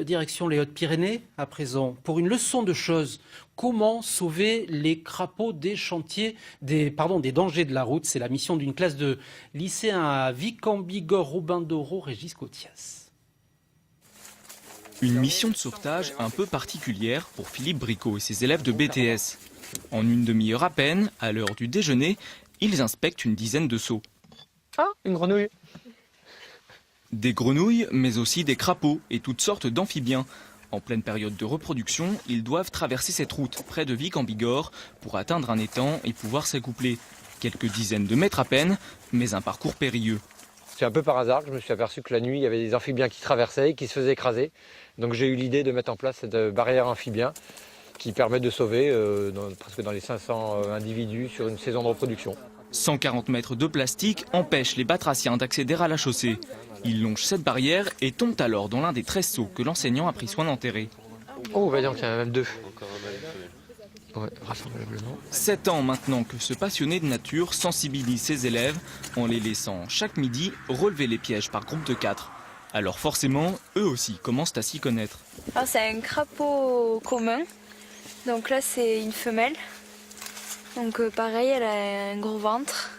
Direction les Hautes-Pyrénées à présent pour une leçon de choses. Comment sauver les crapauds des chantiers, des dangers de la route? C'est la mission d'une classe de lycéens à Vic en Bigorre, Robin d'Oro, Régis Cotias. Une mission de sauvetage un peu particulière pour Philippe Bricot et ses élèves de BTS. En une demi-heure à peine, à l'heure du déjeuner, ils inspectent une dizaine de seaux. Ah, une grenouille. Des grenouilles, mais aussi des crapauds et toutes sortes d'amphibiens. En pleine période de reproduction, ils doivent traverser cette route près de Vic en Bigorre pour atteindre un étang et pouvoir s'accoupler. Quelques dizaines de mètres à peine, mais un parcours périlleux. C'est un peu par hasard que je me suis aperçu que la nuit, il y avait des amphibiens qui traversaient et qui se faisaient écraser. Donc j'ai eu l'idée de mettre en place cette barrière amphibien qui permet de sauver presque dans les 500 individus sur une saison de reproduction. 140 mètres de plastique empêchent les batraciens d'accéder à la chaussée. Ils longent cette barrière et tombent alors dans l'un des 13 seaux que l'enseignant a pris soin d'enterrer. Oh, bah donc il y en a même deux. Ouais, vraisemblablement. 7 ans maintenant que ce passionné de nature sensibilise ses élèves en les laissant chaque midi relever les pièges par groupe de 4. Alors forcément, eux aussi commencent à s'y connaître. Alors c'est un crapaud commun, donc là c'est une femelle. Donc pareil, elle a un gros ventre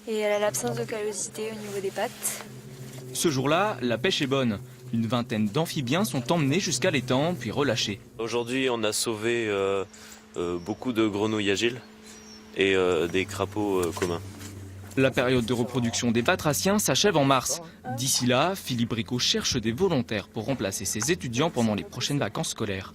et elle a l'absence de callosité au niveau des pattes. Ce jour-là, la pêche est bonne. Une vingtaine d'amphibiens sont emmenés jusqu'à l'étang puis relâchés. Aujourd'hui, on a sauvé beaucoup de grenouilles agiles et des crapauds communs. La période de reproduction des batraciens s'achève en mars. D'ici là, Philippe Bricot cherche des volontaires pour remplacer ses étudiants pendant les prochaines vacances scolaires.